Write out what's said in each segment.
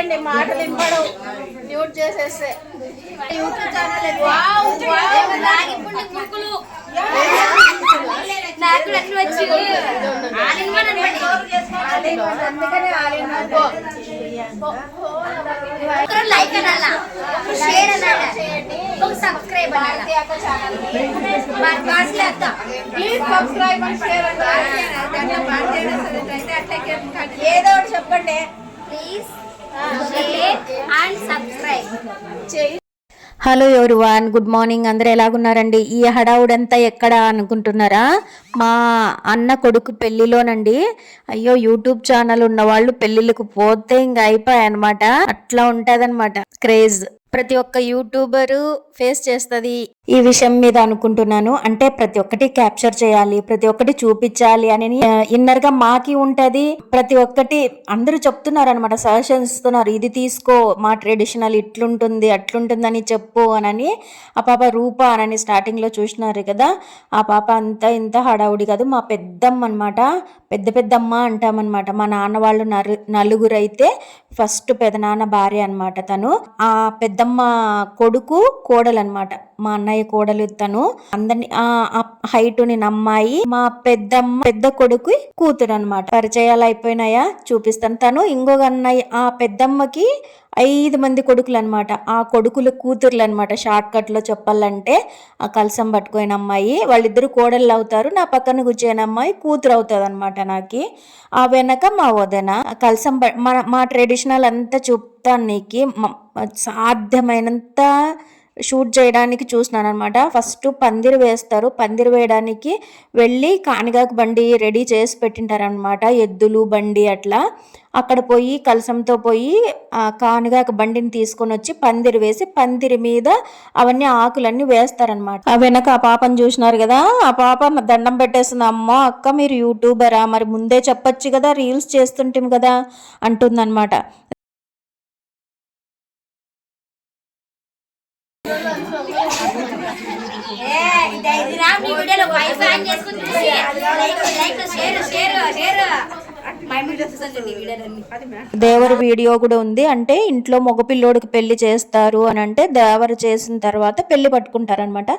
చేయండి, మాటలు వినపడవు మ్యూట్ చేసేస్తే. యూట్యూబ్ ఛానల్ లైక్ అనాలా, షేర్ అనాలా, సబ్స్క్రైబ్ అనాలా. ప్లీజ్ సబ్స్క్రైబ్ అండ్ షేర్ ఏదో ఒకటి చెప్పండి. ప్లీజ్ షేర్ అండ్ సబ్స్క్రైబ్ చేయి. Hello everyone, good morning. అందరూ ఎలాగున్నారండి? ఈ హడావుడంతా ఎక్కడ అనుకుంటున్నారా? మా అన్న కొడుకు పెళ్లిలోనండి. అయ్యో, యూట్యూబ్ ఛానల్ ఉన్న వాళ్ళు పెళ్లిళ్ళకు పోతే ఇంకా అయిపోయాయన్నమాట. అట్లా ఉంటదన్నమాట క్రేజ్. ప్రతి ఒక్క యూట్యూబరు ఫేస్ చేస్తుంది ఈ విషయం మీద అనుకుంటున్నాను. అంటే ప్రతి ఒక్కటి క్యాప్చర్ చేయాలి, ప్రతి ఒక్కటి చూపించాలి అని ఇన్నర్ గా మాకి ఉంటది. ప్రతి ఒక్కటి అందరూ చెప్తున్నారు అనమాట, సజెషన్స్ ఇస్తున్నారు. ఇది తీసుకో, మా ట్రెడిషనల్ ఇట్లుంటుంది అట్లుంటుంది అని చెప్పు అని. ఆ పాప రూప అని స్టార్టింగ్ లో చూసినారు కదా, ఆ పాప అంతా ఇంత హడావుడి కాదు, మా పెద్దమ్మ అనమాట. పెద్దమ్మ అంటామన్నమాట. మా నాన్న వాళ్ళు నలుగురు అయితే ఫస్ట్ పెదనాన్న భార్య అనమాట తను. ఆ పెద్దమ్మ కొడుకు కోడలు అనమాట, మా అన్నయ్య కోడలు తను. అందరిని హైట్ నేను అమ్మాయి, మా పెద్ద కొడుకు కూతురు అనమాట. పరిచయాలు అయిపోయినాయా చూపిస్తాను. తను ఇంకొక అన్నయ్య, ఆ పెద్దమ్మకి 5 మంది కొడుకులు అనమాట. ఆ కొడుకుల కూతుర్లు అనమాట. షార్ట్ కట్ లో చెప్పాలంటే ఆ కలసం పట్టుకోయిన అమ్మాయి, వాళ్ళిద్దరు కోడళ్ళు అవుతారు. నా పక్కన కూర్చొని అమ్మాయి కూతురు అవుతుంది అనమాట నాకి. ఆ వెనక మా వదన. కలసం మా ట్రెడిషనల్ అంతా చెప్తాను నీకు. సాధ్యమైనంత షూట్ చేయడానికి చూసినాను అనమాట. ఫస్ట్ పందిరి వేస్తారు. పందిరి వేయడానికి వెళ్ళి కానిగాకు బండి రెడీ చేసి పెట్టింటారనమాట, ఎద్దులు బండి అట్లా. అక్కడ పోయి కలసంతో పోయి కానిగాకు బండిని తీసుకొని వచ్చి పందిరి వేసి పందిరి మీద అవన్నీ ఆకులన్నీ వేస్తారనమాట. ఆ వెనక ఆ పాపను చూసినారు కదా, ఆ పాప దండం పెట్టేస్తుంది. అమ్మో అక్క, మీరు యూట్యూబరా, మరి ముందే చెప్పొచ్చు కదా, రీల్స్ చేస్తుంటాం కదా అంటుందన్నమాట. దేవర వీడియో కూడా ఉంది. అంటే ఇంట్లో మగపిల్లోడికి పెళ్లి చేస్తారు అని అంటే దేవర చేసిన తర్వాత పెళ్లి పట్టుకుంటారనమాట.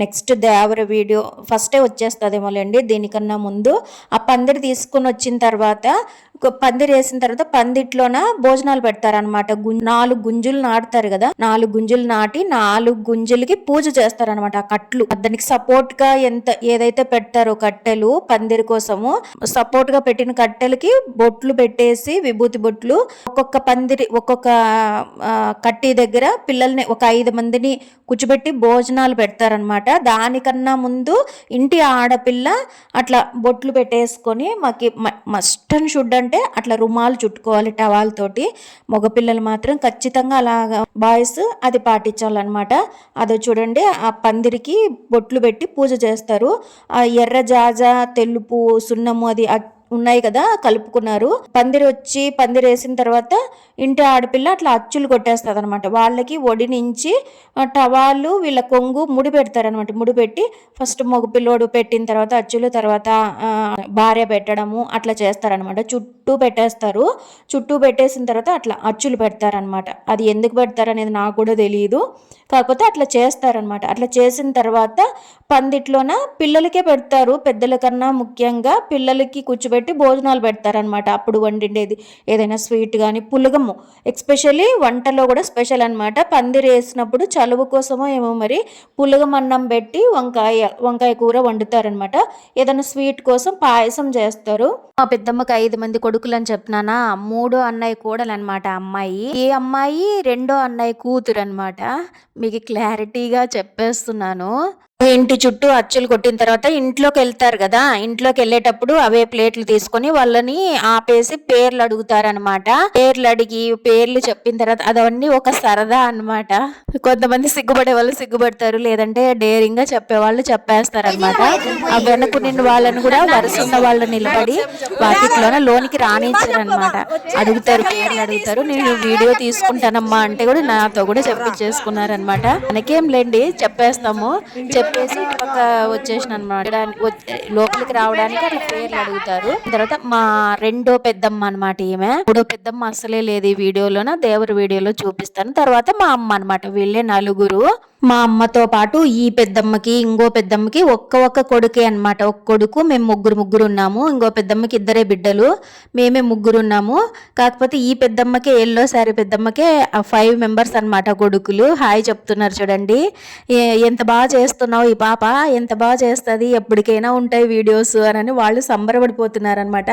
నెక్స్ట్ దేవర వీడియో ఫస్టే వచ్చేస్తుందేమోలేండి. దీనికన్నా ముందు ఆ పందిరి తీసుకుని వచ్చిన తర్వాత, పందిరి వేసిన తర్వాత పందిట్లోన భోజనాలు పెడతారనమాట. 4 గుంజులు నాటుతారు కదా, 4 గుంజులు నాటి 4 గుంజులకి పూజ చేస్తారనమాట. ఆ కట్లు దానికి సపోర్ట్ గా ఏదైతే పెడతారో కట్టెలు పందిరి కోసము, సపోర్ట్ గా పెట్టిన కట్టెలకి బొట్లు పెట్టేసి, విభూతి బొట్లు, ఒక్కొక్క కట్టి దగ్గర పిల్లల్ని ఒక 5 మందిని కూర్చోబెట్టి భోజనాలు పెడతారనమాట. దానికన్నా ముందు ఇంటి ఆడపిల్ల అట్లా బొట్లు పెట్టేసుకొని, మాకి మస్ట్ అండ్ షుడ్ అంటే అట్లా రుమాలు చుట్టుకోవాలి టవాల్ తోటి. మగపిల్లలు మాత్రం ఖచ్చితంగా అలాగా, బాయ్స్ అది పాటించాలన్నమాట. అదో చూడండి, ఆ పందిరికి బొట్లు పెట్టి పూజ చేస్తారు. ఆ ఎర్ర జాజ, తెలుపు, సున్నము అది ఉన్నాయి కదా, కలుపుకున్నారు. పందిరి వేసిన తర్వాత ఇంటి ఆడపిల్ల అట్లా అచ్చులు కొట్టేస్తుంది అనమాట. వాళ్ళకి ఒడి నుంచి టవాళ్ళు వీళ్ళ కొంగు ముడి పెడతారనమాట. ముడి పెట్టి ఫస్ట్ మగపిల్లోడు పెట్టిన తర్వాత అచ్చులు, తర్వాత భార్య పెట్టడము అట్లా చేస్తారనమాట. చుట్టూ పెట్టేస్తారు. చుట్టూ పెట్టేసిన తర్వాత అట్లా అచ్చులు పెడతారనమాట. అది ఎందుకు పెడతారనేది నాకు కూడా తెలియదు, కాకపోతే అట్లా చేస్తారనమాట. అట్లా చేసిన తర్వాత పందిట్లోన పిల్లలకే పెడతారు. పెద్దల కన్నా ముఖ్యంగా పిల్లలకి కూర్చోబెట్టి భోజనాలు పెడతారనమాట. అప్పుడు వండిండేది ఏదైనా స్వీట్ కానీ పులగము, ఎక్స్పెషల్లీ వంటలో కూడా స్పెషల్ అనమాట. పందిరి వేసినప్పుడు చలువు కోసమో ఏమో మరి పులగం అన్నం పెట్టి వంకాయ కూర వండుతారనమాట. ఏదైనా స్వీట్ కోసం పాయసం చేస్తారు. మా పెద్దమ్మకి 5 మంది కొడుకులు అని చెప్పినానా, 3 అన్నయ్య కోడలు అనమాట అమ్మాయి. ఈ అమ్మాయి 2వ అన్నయ్య కూతురు అనమాట. మీకు క్లారిటీగా చెప్పేస్తున్నాను. ఇంటి చుట్టూ అచ్చులు కొట్టిన తర్వాత ఇంట్లోకి వెళ్తారు కదా, ఇంట్లోకి వెళ్ళేటప్పుడు అవే ప్లేట్లు తీసుకొని వాళ్ళని ఆపేసి పేర్లు అడుగుతారనమాట. పేర్లు అడిగి పేర్లు చెప్పిన తర్వాత అదవన్నీ ఒక సరదా అనమాట. కొంతమంది సిగ్గుపడే వాళ్ళు సిగ్గుపడతారు, లేదంటే డేరింగ్ గా చెప్పేవాళ్ళు చెప్పేస్తారనమాట. ఆ వెనక నిన్న వాళ్ళని కూడా వరుసన్న వాళ్ళు నిలబడి వాకిట్లోన లోనికి రానిచ్చారనమాట. అడుగుతారు, పేర్లు అడుగుతారు. నేను వీడియో తీసుకుంటానమ్మా అంటే కూడా నాతో కూడా చెప్పించేసుకున్నారనమాట. మనకేం లేండి, చెప్పేస్తాము. చెప్పేసి పక్క వచ్చేసిన అనమాట. లోపలికి రావడానికి అట్లా పేర్లు అడుగుతారు. తర్వాత మా రెండో పెద్దమ్మ అనమాట ఈమె. మూడో పెద్దమ్మ అసలే లేదు ఈ వీడియోలోన, దేవరి వీడియోలో చూపిస్తాను. తర్వాత మా అమ్మ అనమాట. వీళ్ళే నలుగురు. మా అమ్మతో పాటు ఈ పెద్దమ్మకి ఇంకో పెద్దమ్మకి ఒక్క కొడుకే అనమాట. ఒక కొడుకు. మేము ముగ్గురు ఉన్నాము. ఇంకో పెద్దమ్మకి ఇద్దరే బిడ్డలు, మేమే ముగ్గురు ఉన్నాము. కాకపోతే ఈ పెద్దమ్మకే, ఎల్లో శారీ పెద్దమ్మకే 5 మెంబర్స్ అనమాట కొడుకులు. హాయ్ చెప్తున్నారు చూడండి. ఎంత బాగా చేస్తున్నావు ఈ పాప, ఎంత బాగా చేస్తుంది, ఎప్పటికైనా ఉంటాయి వీడియోస్ అని వాళ్ళు సంబరపడిపోతున్నారనమాట.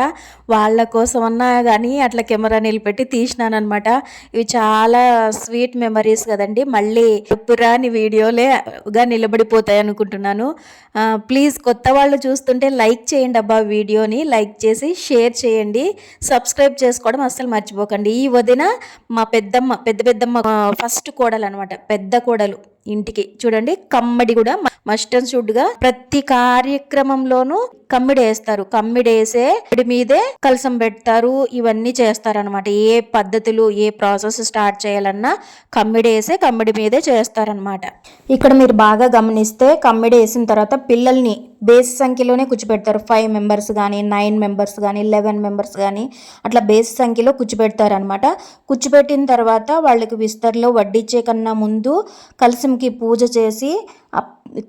వాళ్ళ కోసం అన్నా కానీ అట్లా కెమెరా నిలబెట్టి తీసినానమాట. ఇవి చాలా స్వీట్ మెమరీస్ కదండి. మళ్ళీ ఎప్పురాని వీడియోలేగా నిలబడిపోతాయి అనుకుంటున్నాను. ప్లీజ్ కొత్త వాళ్ళు చూస్తుంటే లైక్ చేయండి అబ్బా, వీడియోని లైక్ చేసి షేర్ చేయండి, సబ్స్క్రైబ్ చేసుకోవడం అస్సలు మర్చిపోకండి. ఈ వదిన మా పెద్దమ్మ ఫస్ట్ కోడలు అనమాట, పెద్ద కోడలు ఇంటికి. చూడండి కమ్మడి కూడా మస్ట్ అండ్ షుడ్ గా ప్రతి కార్యక్రమంలోనూ కమ్మిడి వేస్తారు. కమ్మిడి వేసే మీదే కలసం పెడతారు, ఇవన్నీ చేస్తారనమాట. ఏ పద్ధతులు, ఏ ప్రాసెస్ స్టార్ట్ చేయాలన్నా కమ్మిడి వేసే కమ్మిడి మీదే చేస్తారనమాట. ఇక్కడ మీరు బాగా గమనిస్తే కమ్మిడి వేసిన తర్వాత పిల్లల్ని బేస్ సంఖ్యలోనే కూర్చోబెడతారు. 5 మెంబర్స్ కానీ 9 మెంబర్స్ కానీ 11 మెంబర్స్ కానీ అట్లా బేస్ సంఖ్యలో కూర్చోబెడతారనమాట. కూర్చోబెట్టిన తర్వాత వాళ్ళకి విస్తర్లో వడ్డించే కన్నా ముందు కలసంకి పూజ చేసి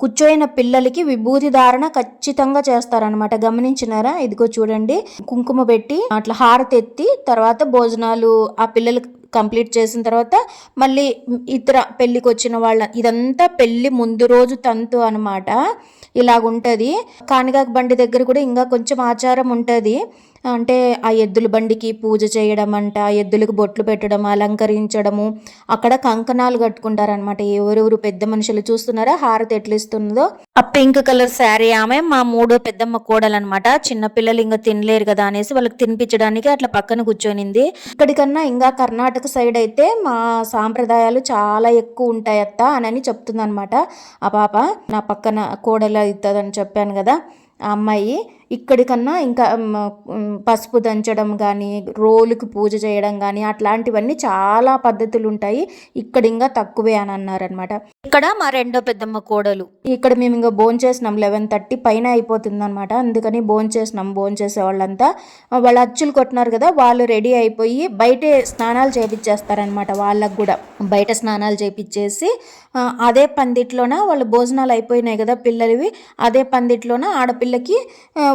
కూర్చోయిన పిల్లలకి విభూతి ధారణ ఖచ్చితంగా చేస్తారనమాట. గమనించినారా? ఇదిగో చూడండి, కుంకుమ పెట్టి అట్లా హారతి ఎత్తి తర్వాత భోజనాలు ఆ పిల్లలకి కంప్లీట్ చేసిన తర్వాత మళ్ళీ ఇతర పెళ్ళికి వచ్చిన వాళ్ళ, ఇదంతా పెళ్ళి ముందు రోజు తంతు అనమాట. ఇలాగుంటుంది. కానిగాక బండి దగ్గర కూడా ఇంకా కొంచెం ఆచారం ఉంటుంది. అంటే ఆ ఎద్దుల బండికి పూజ చేయడం అంట, ఎద్దులకు బొట్లు పెట్టడం, అలంకరించడము, అక్కడ కంకణాలు కట్టుకుంటారనమాట. ఎవరెవరు పెద్ద మనుషులు చూస్తున్నారా హారతి ఎట్లా ఇస్తుందో. ఆ పింక్ కలర్ శారీ ఆమె మా మూడో పెద్దమ్మ కోడలనమాట. చిన్నపిల్లలు ఇంకా తినలేరు కదా అనేసి వాళ్ళకి తినిపించడానికి అట్లా పక్కన కూర్చొనింది. ఇక్కడికన్నా ఇంకా కర్ణాటక సైడ్ అయితే మా సాంప్రదాయాలు చాలా ఎక్కువ ఉంటాయి అత్త అని చెప్తుంది అనమాట. ఆ పాప నా పక్కన కోడలు అవుతుందని చెప్పాను కదా ఆ అమ్మాయి. ఇక్కడికన్నా ఇంకా పసుపు దంచడం కానీ, రోలుకి పూజ చేయడం కానీ అట్లాంటివన్నీ చాలా పద్ధతులు ఉంటాయి. ఇక్కడ ఇంకా తక్కువే అని అన్నారనమాట. ఇక్కడ మా రెండో పెద్దమ్మ కోడలు. ఇక్కడ మేము ఇంకా భోంచేసినాం, 11:30 పైన అయిపోతుంది అనమాట. అందుకని భోంచేసే వాళ్ళంతా వాళ్ళు అచ్చులు కొట్టినారు కదా, వాళ్ళు రెడీ అయిపోయి బయటే స్నానాలు చేపించేస్తారనమాట. వాళ్ళకు కూడా బయట స్నానాలు చేపించేసి అదే పందిట్లోన వాళ్ళు భోజనాలు అయిపోయినాయి కదా పిల్లలవి, అదే పందిట్లోన ఆడపిల్లకి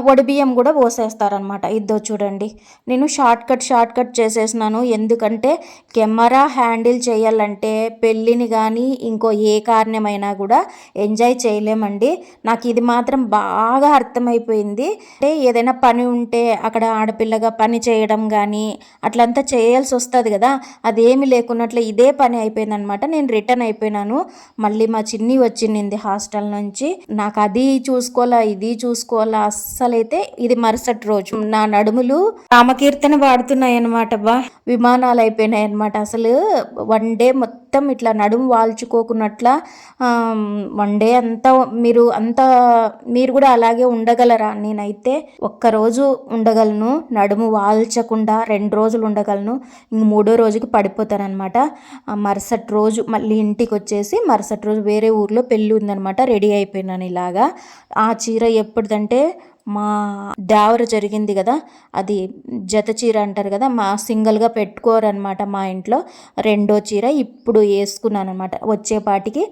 వడిబియ్యం కూడా పోసేస్తారనమాట. ఇద్దో చూడండి, నేను షార్ట్ కట్ చేసేసినాను. ఎందుకంటే కెమెరా హ్యాండిల్ చేయాలంటే పెళ్ళిని కానీ ఇంకో ఏ కారణమైనా కూడా ఎంజాయ్ చేయలేమండి. నాకు ఇది మాత్రం బాగా అర్థమైపోయింది. అంటే ఏదైనా పని ఉంటే అక్కడ ఆడపిల్లగా పని చేయడం కానీ అట్లంతా చేయాల్సి వస్తుంది కదా, అదేమి లేకున్నట్లు ఇదే పని అయిపోయిందనమాట. నేను రిటర్న్ అయిపోయినాను. మళ్ళీ మా చిన్ని వచ్చింది హాస్టల్ నుంచి. నాకు అది చూసుకోవాలా ఇది చూసుకోవాలా, అస్సలైతే ఇది మరుసటి రోజు నా నడుములు రామకీర్తన పాడుతున్నాయి అనమాట. విమానాలు అయిపోయినాయి అనమాట. అసలు 1 డే మొత్తం ఇట్లా నడుము వాల్చుకోకున్నట్ల 1 డే అంతా మీరు కూడా అలాగే ఉండగలరా? నేనైతే ఒక్కరోజు ఉండగలను, నడుము వాల్చకుండా 2 రోజులు ఉండగలను. ఇంక 3వ రోజుకి పడిపోతాను అనమాట. మరుసటి రోజు మళ్ళీ ఇంటికి వచ్చేసి మరుసటి రోజు వేరే ఊర్లో పెళ్ళి ఉందనమాట. రెడీ అయిపోయినాను ఇలాగా. ఆ చీర ఎప్పుడుదంటే మా దేవర జరిగింది కదా, అది జత చీర అంటారు కదా, మా సింగిల్గా పెట్టుకోరనమాట మా ఇంట్లో. 2వ చీర ఇప్పుడు వేసుకున్నాను అనమాట. వచ్చేపాటికి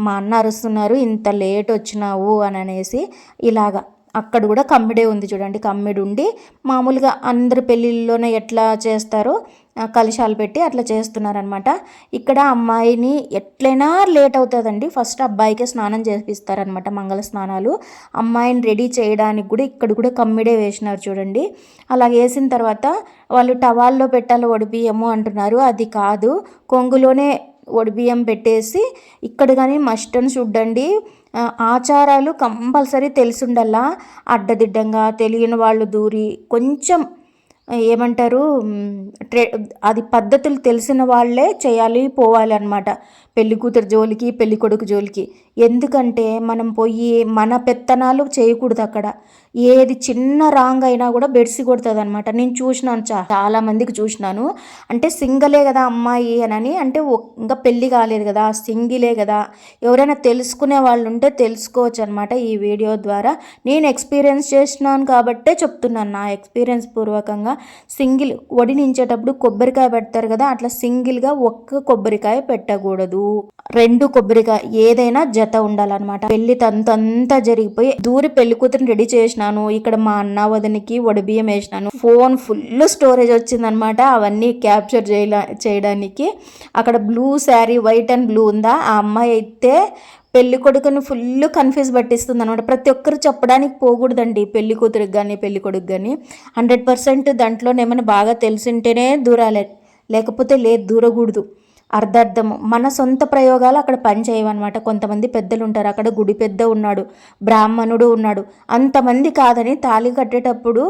మా అన్న అరుస్తున్నారు, ఇంత లేట్ వచ్చినావు అని అనేసి. ఇలాగా అక్కడ కూడా కమ్మిడే ఉంది చూడండి. కమ్మిడి ఉండి మామూలుగా అందరు పెళ్ళిళ్ళలోనే ఎట్లా చేస్తారో కలశాలు పెట్టి అట్లా చేస్తున్నారనమాట. ఇక్కడ అమ్మాయిని ఎట్లయినా లేట్ అవుతుందండి. ఫస్ట్ అబ్బాయికే స్నానం చేపిస్తారనమాట, మంగళ స్నానాలు. అమ్మాయిని రెడీ చేయడానికి కూడా ఇక్కడ కూడా కమ్మిడే వేసినారు చూడండి. అలా వేసిన తర్వాత వాళ్ళు టవాల్లో పెట్టాలి వడిబియ్యము అంటున్నారు. అది కాదు, కొంగులోనే వడిబియ్యం పెట్టేసి ఇక్కడ కానీ మస్ట్ అండ్ షుడ్ అండి. ఆచారాలు కంపల్సరీ తెలిసి ఉండాలా. అడ్డదిడ్డంగా తెలియని వాళ్ళు దూరి కొంచెం ఏమంటారు అది పద్ధతులు తెలిసిన వాళ్ళే చేయాలి పోవాలి అనమాట పెళ్లి కూతురు జోలికి పెళ్లి కొడుకు జోలికి. ఎందుకంటే మనం పోయి మన పెత్తనాలు చేయకూడదు అక్కడ. ఏది చిన్న రాంగ్ అయినా కూడా బెడిసి కొడుతుంది అనమాట. నేను చూసినాను, చాలా మందికి చూసినాను. అంటే సింగలే కదా అమ్మాయి అని, అంటే ఇంకా పెళ్ళి కాలేదు కదా, సింగిలే కదా, ఎవరైనా తెలుసుకునే వాళ్ళు ఉంటే తెలుసుకోవచ్చు అనమాట ఈ వీడియో ద్వారా. నేను ఎక్స్పీరియన్స్ చేసినాను కాబట్టే చెప్తున్నాను, నా ఎక్స్పీరియన్స్ పూర్వకంగా. సింగిల్ వడినించేటప్పుడు కొబ్బరికాయ పెడతారు కదా, అట్లా సింగిల్గా ఒక్క కొబ్బరికాయ పెట్టకూడదు, 2 కొబ్బరికాయ ఏదైనా జత ఉండాలన్నమాట. పెళ్లి తంతంతా జరిగిపోయి దూరి పెళ్లి కూతురిని రెడీ చేసినాను. ఇక్కడ మా అన్న వదినికి వడిబియ్యం వేసినాను. ఫోన్ ఫుల్ స్టోరేజ్ వచ్చిందనమాట అవన్నీ క్యాప్చర్ చేయడానికి. అక్కడ blue sari, white and blue ఉందా, ఆ అమ్మాయి అయితే పెళ్లి కొడుకుని ఫుల్ కన్ఫ్యూజ్ పట్టిస్తుంది అనమాట. ప్రతి ఒక్కరు చెప్పడానికి పోకూడదండి పెళ్లి కూతురికి కానీ పెళ్లి కొడుకు కానీ. 100% దాంట్లో ఏమైనా బాగా తెలిసింటేనే దూరాలి, లేకపోతే లేదు దూరకూడదు. అర్ధార్థము మన సొంత ప్రయోగాలు అక్కడ పనిచేయవన్నమాట. కొంతమంది పెద్దలు ఉంటారు, అక్కడ గుడి పెద్ద ఉన్నాడు, బ్రాహ్మణుడు ఉన్నాడు, అంతమంది కాదని తాళి కట్టేటప్పుడు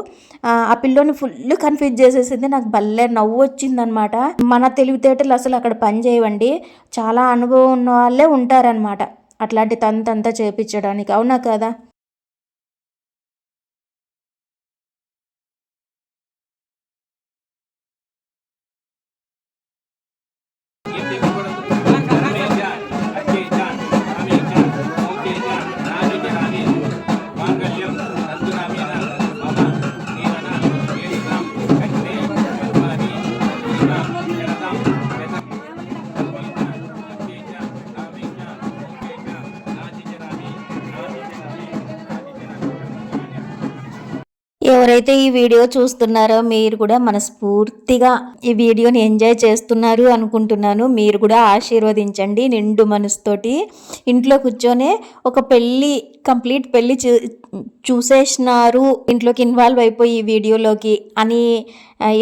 ఆ పిల్లోని ఫుల్ కన్ఫ్యూజ్ చేసేసింది. నాకు భలే నవ్వు వచ్చిందనమాట. మన తెలివితేటలు అసలు అక్కడ పనిచేయవండి, చాలా అనుభవం ఉన్న వాళ్ళే ఉంటారనమాట అట్లాంటి తంతంతా చేపించడానికి. అవునా కదా? ఎవరైతే ఈ వీడియో చూస్తున్నారో మీరు కూడా మనస్ఫూర్తిగా ఈ వీడియోని ఎంజాయ్ చేస్తున్నారు అనుకుంటున్నాను. మీరు కూడా ఆశీర్వదించండి నిండు మనసుతోటి. ఇంట్లో కూర్చొనే ఒక కంప్లీట్ పెళ్ళి చూసేసినారు, ఇంట్లోకి ఇన్వాల్వ్ అయిపోయి ఈ వీడియోలోకి అని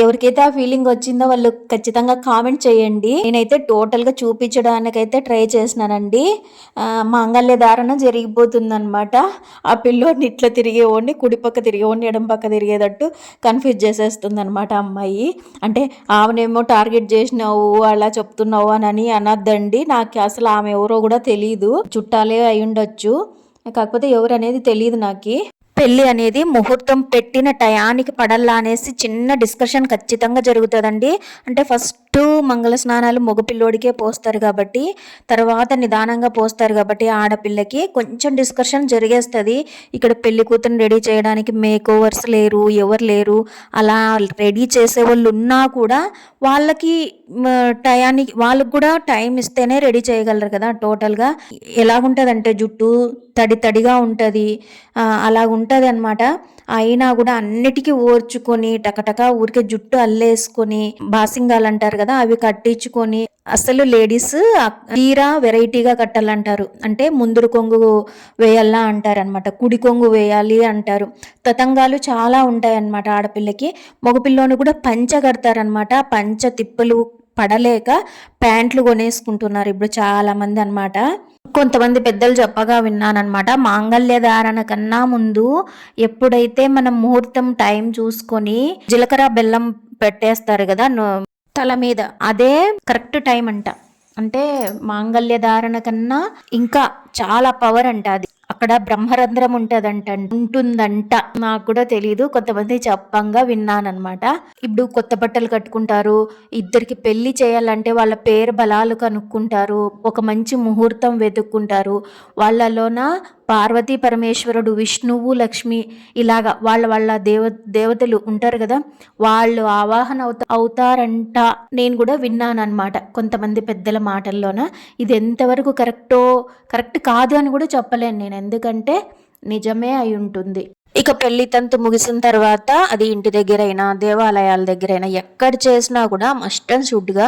ఎవరికైతే ఆ ఫీలింగ్ వచ్చిందో వాళ్ళు ఖచ్చితంగా కామెంట్ చేయండి. నేనైతే టోటల్గా చూపించడానికైతే ట్రై చేసినానండి. మాంగళ్య ధారణ జరిగిపోతుందనమాట. ఆ పిల్లోడిని ఇట్లా తిరిగేవాడిని, కుడిపక్క తిరిగేవాడిని, ఎడం పక్క తిరిగేటట్టు కన్ఫ్యూజ్ చేసేస్తుంది అనమాట అమ్మాయి. అంటే ఆమెనేమో టార్గెట్ చేసినావు అలా చెప్తున్నావు అని అనద్దండి. నాకు అసలు ఆమె ఎవరో కూడా తెలియదు, చుట్టాలే అయి ఉండొచ్చు, కాకపోతే ఎవరు అనేది తెలియదు నాకు. పెళ్ళి అనేది ముహూర్తం పెట్టిన టయానికి పడల్లా అనేసి చిన్న డిస్కషన్ ఖచ్చితంగా జరుగుతుందండి. అంటే ఫస్ట్ మంగళ స్నానాలు మగపిల్లోడికే పోస్తారు కాబట్టి, తర్వాత నిదానంగా పోస్తారు కాబట్టి ఆడపిల్లకి కొంచెం డిస్కషన్ జరిగేస్తుంది. ఇక్కడ పెళ్లి కూతురుని రెడీ చేయడానికి మేక్ ఓవర్స్ లేరు, ఎవరు లేరు. అలా రెడీ చేసే వాళ్ళు ఉన్నా కూడా వాళ్ళకి టయానికి వాళ్ళకు కూడా టైం ఇస్తేనే రెడీ చేయగలరు కదా. టోటల్గా ఎలాగుంటుందంటే జుట్టు తడిగా ఉంటుంది, అలా ఉంటుంది అనమాట. అయినా కూడా అన్నిటికీ ఓర్చుకొని టకటకా ఊరికే జుట్టు అల్లేసుకొని బాసింగాలు అంటారు కదా, అవి కట్టించుకొని, అసలు లేడీస్ చీర వెరైటీగా కట్టాలంటారు. అంటే ముందురు కొంగు వేయాలా అంటారనమాట, కుడి కొంగు వేయాలి అంటారు. తతంగాలు చాలా ఉంటాయన్నమాట ఆడపిల్లకి. మగపిల్లోని కూడా పంచ కడతారనమాట. పంచ తిప్పలు పడలేక ప్యాంట్లు కొనేసుకుంటున్నారు ఇప్పుడు చాలా మంది అనమాట. కొంతమంది పెద్దలు చెప్పగా విన్నానమాట, మాంగళ్య ధారణ కన్నా ముందు ఎప్పుడైతే మనం ముహూర్తం టైం చూసుకొని జీలకర్ర బెల్లం పెట్టేస్తారు కదా తల మీద, అదే కరెక్ట్ టైం అంట. అంటే మాంగళ్య ధారణ కన్నా ఇంకా చాలా పవర్ అంట అది. అక్కడ బ్రహ్మరంధ్రం ఉంటుందంట. నాకు కూడా తెలీదు, కొంతమంది చెప్పంగా విన్నానమాట. ఇప్పుడు కొత్త బట్టలు కట్టుకుంటారు, ఇద్దరికి పెళ్లి చేయాలంటే వాళ్ళ పేరు బలాలు కనుక్కుంటారు, ఒక మంచి ముహూర్తం వెతుక్కుంటారు. వాళ్ళలోన పార్వతీ పరమేశ్వరుడు, విష్ణువు, లక్ష్మి ఇలాగా వాళ్ళ దేవతలు ఉంటారు కదా, వాళ్ళు ఆవాహన అవుతారంట. నేను కూడా విన్నాను అనమాట కొంతమంది పెద్దల మాటల్లోన. ఇది ఎంతవరకు కరెక్ట్ కాదు అని కూడా చెప్పలేను నేను, ఎందుకంటే నిజమే అయి ఉంటుంది. ఇక పెళ్లి తంతు ముగిసిన తర్వాత అది ఇంటి దగ్గరైనా దేవాలయాల దగ్గరైనా ఎక్కడ చేసినా కూడా మస్ట్ అండ్ షుడ్గా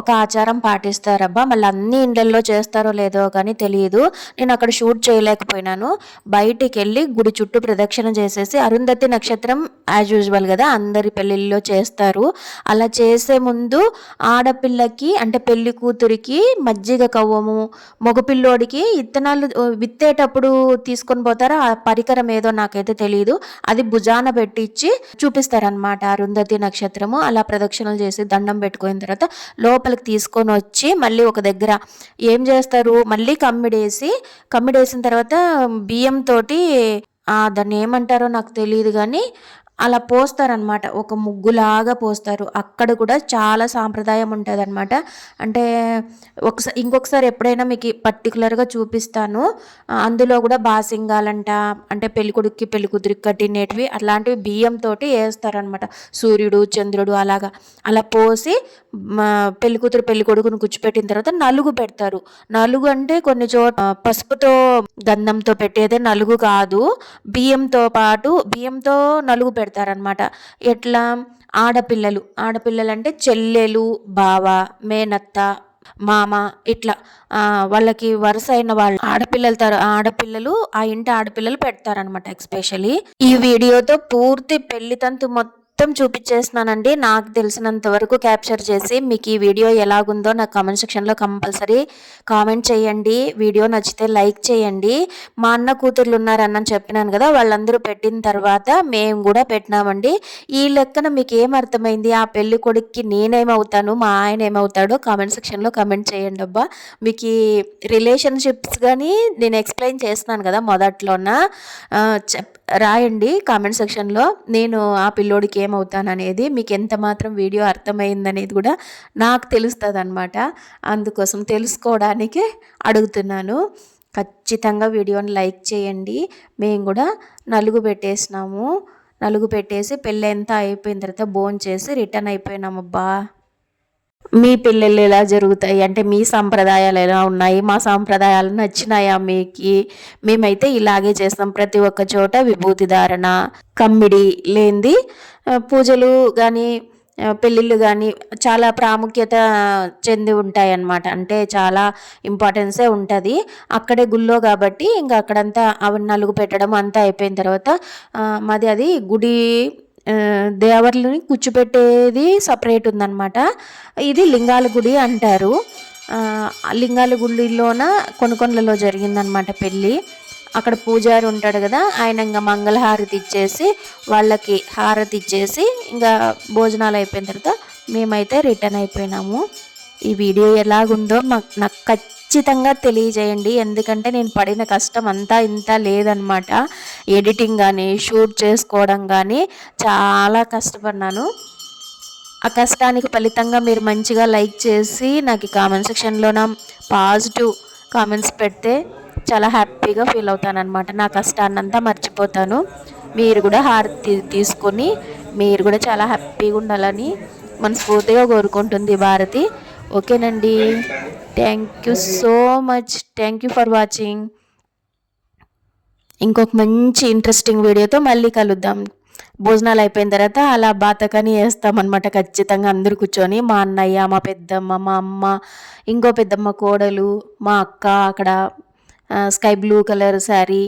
ఒక ఆచారం పాటిస్తారబ్బా. మళ్ళీ అన్ని ఇండ్లల్లో చేస్తారో లేదో కానీ తెలియదు, నేను అక్కడ షూట్ చేయలేకపోయినాను. బయటికి వెళ్ళి గుడి చుట్టూ ప్రదక్షిణ చేసేసి, అరుంధతి నక్షత్రం యాజ్ యూజువల్ కదా అందరి పెళ్ళిళ్ళలో చేస్తారు, అలా చేసే ముందు ఆడపిల్లకి అంటే పెళ్లి కూతురికి మజ్జిగ కవ్వము, మగపిల్లోడికి ఇత్తనాలు విత్తేటప్పుడు తీసుకొని పోతారా ఆ పరికరం ఏదో నాకైతే తెలియదు. అది భుజాన పెట్టించి చూపిస్తారనమాట అరుంధతి నక్షత్రము. అలా ప్రదక్షిణలు చేసి దండం పెట్టుకున్న తర్వాత లోపలికి తీసుకొని వచ్చి మళ్ళీ ఒక దగ్గర ఏం చేస్తారు, మళ్ళీ కమ్మిడేసిన తర్వాత బియ్యంతో దాన్ని ఏమంటారో నాకు తెలియదు కానీ అలా పోస్తారనమాట. ఒక ముగ్గులాగా పోస్తారు. అక్కడ కూడా చాలా సాంప్రదాయం ఉంటుంది అనమాట. అంటే ఇంకొకసారి ఎప్పుడైనా మీకు పర్టికులర్గా చూపిస్తాను. అందులో కూడా బాసింగాలంట, అంటే పెళ్ళికొడుక్కి పెళ్ళికూతురికి కట్టినేటివి అట్లాంటివి బియ్యంతో వేస్తారనమాట. సూర్యుడు చంద్రుడు అలా పోసి పెళ్ళికూతురు పెళ్ళికొడుకును కూర్చోపెట్టిన తర్వాత నలుగు పెడతారు. నలుగు అంటే కొన్ని చోట పసుపుతో గంధంతో పెట్టేదే నలుగు కాదు, బియ్యంతో నలుగు పెడతారనమాట. ఎట్లా ఆడపిల్లలు అంటే చెల్లెలు, బావ, మేనత్త, మామ, ఇట్లా వాళ్ళకి వరుస అయిన వాళ్ళు ఆడపిల్లలు ఆ ఇంటి ఆడపిల్లలు పెడతారనమాట. ఎక్స్పెషలీ ఈ వీడియోతో పూర్తి పెళ్లి తంతు మొత్తం చూపించేస్తున్నానండి. నాకు తెలిసినంత వరకు క్యాప్చర్ చేసి మీకు ఈ వీడియో ఎలాగుందో నాకు కామెంట్ సెక్షన్లో కంపల్సరీ కామెంట్ చేయండి. వీడియో నచ్చితే లైక్ చేయండి. మా అన్న కూతుర్లు ఉన్నారని చెప్పినాను కదా, వాళ్ళందరూ పెట్టిన తర్వాత మేము కూడా పెట్టినామండి. ఈ లెక్కన మీకు ఏమర్థమైంది, ఆ పెళ్లి కొడుక్కి నేనేమవుతాను, మా ఆయన ఏమవుతాడో కామెంట్ సెక్షన్లో కామెంట్ చేయండి అబ్బా. మీకు ఈ రిలేషన్షిప్స్ కానీ నేను ఎక్స్ప్లెయిన్ చేస్తున్నాను కదా మొదట్లోన, రాయండి కామెంట్ సెక్షన్లో. నేను ఆ పిల్లోడికి ఏమవుతాను అనేది మీకు ఎంత మాత్రం వీడియో అర్థమైందనేది కూడా నాకు తెలుస్తుంది అనమాట. అందుకోసం తెలుసుకోవడానికి అడుగుతున్నాను. ఖచ్చితంగా వీడియోని లైక్ చేయండి. మేము కూడా నలుగు పెట్టేసి పెళ్ళి ఎంత అయిపోయిన తర్వాత భోంచేసి రిటర్న్ అయిపోయినామబ్బా. మీ పెళ్ళిళ్ళు ఎలా జరుగుతాయి అంటే మీ సాంప్రదాయాలు ఎలా ఉన్నాయి, మా సాంప్రదాయాలు నచ్చినాయా మీకు? మేమైతే ఇలాగే చేస్తాం. ప్రతి ఒక్క చోట విభూతి ధారణ, కమ్మిడి లేనిది పూజలు కానీ పెళ్ళిళ్ళు కానీ చాలా ప్రాముఖ్యత చెంది ఉంటాయి అన్నమాట. అంటే చాలా ఇంపార్టెన్సే ఉంటుంది అక్కడే గుళ్ళో కాబట్టి. ఇంకా అక్కడంతా అవి నలుగు పెట్టడం అంతా అయిపోయిన తర్వాత మాది అది గుడి దేవర్లని కూర్చోపెట్టేది సపరేట్ ఉందన్నమాట. ఇది లింగాల గుడి అంటారు. లింగాల గుడిలోన కొనుకొండలలో జరిగిందనమాట పెళ్ళి. అక్కడ పూజారి ఉంటాడు కదా, ఆయన ఇంకా మంగళహారతి ఇచ్చేసి వాళ్ళకి హారతి ఇచ్చేసి ఇంకా భోజనాలు అయిపోయిన తర్వాత మేమైతే రిటర్న్ అయిపోయినాము. ఈ వీడియో ఎలాగుందో నాకు ఖచ్చితంగా తెలియజేయండి. ఎందుకంటే నేను పడిన కష్టం అంతా ఇంత లేదనమాట. ఎడిటింగ్ కానీ షూట్ చేసుకోవడం కానీ చాలా కష్టపడినాను. ఆ కష్టానికి ఫలితంగా మీరు మంచిగా లైక్ చేసి నాకు కామెంట్ సెక్షన్లోన పాజిటివ్ కామెంట్స్ పెడితే చాలా హ్యాపీగా ఫీల్ అవుతానన్నమాట. నా కష్టాన్నంతా మర్చిపోతాను. మీరు కూడా హారతి తీసుకొని మీరు కూడా చాలా హ్యాపీగా ఉండాలని మనస్ఫూర్తిగా కోరుకుంటుంది భారతి. ఓకేనండి, thank you so much. Thank you for watching. ఇంకొక మంచి ఇంట్రెస్టింగ్ వీడియోతో మళ్ళీ కలుద్దాం. భోజనాలు అయిపోయిన తర్వాత అలా బాతకని వేస్తామన్నమాట. ఖచ్చితంగా అందరూ కూర్చొని, మా అన్నయ్య, మా పెద్దమ్మ, మా అమ్మ, ఇంకో పెద్దమ్మ కోడలు, మా అక్క, అక్కడ స్కై బ్లూ కలర్ శారీ,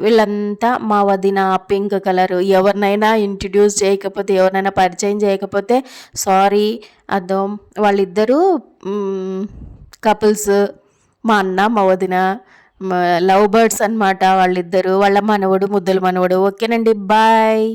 వీళ్ళంతా మా వదిన పింక్ కలరు. ఎవరినైనా ఇంట్రడ్యూస్ చేయకపోతే, ఎవరినైనా పరిచయం చేయకపోతే సారీ. అదో వాళ్ళిద్దరూ కపుల్స్, మా అన్న మా వదిన లవ్ బర్డ్స్ అనమాట వాళ్ళిద్దరు. వాళ్ళ మనవడు ముద్దుల మనవడు. ఓకేనండి, బాయ్.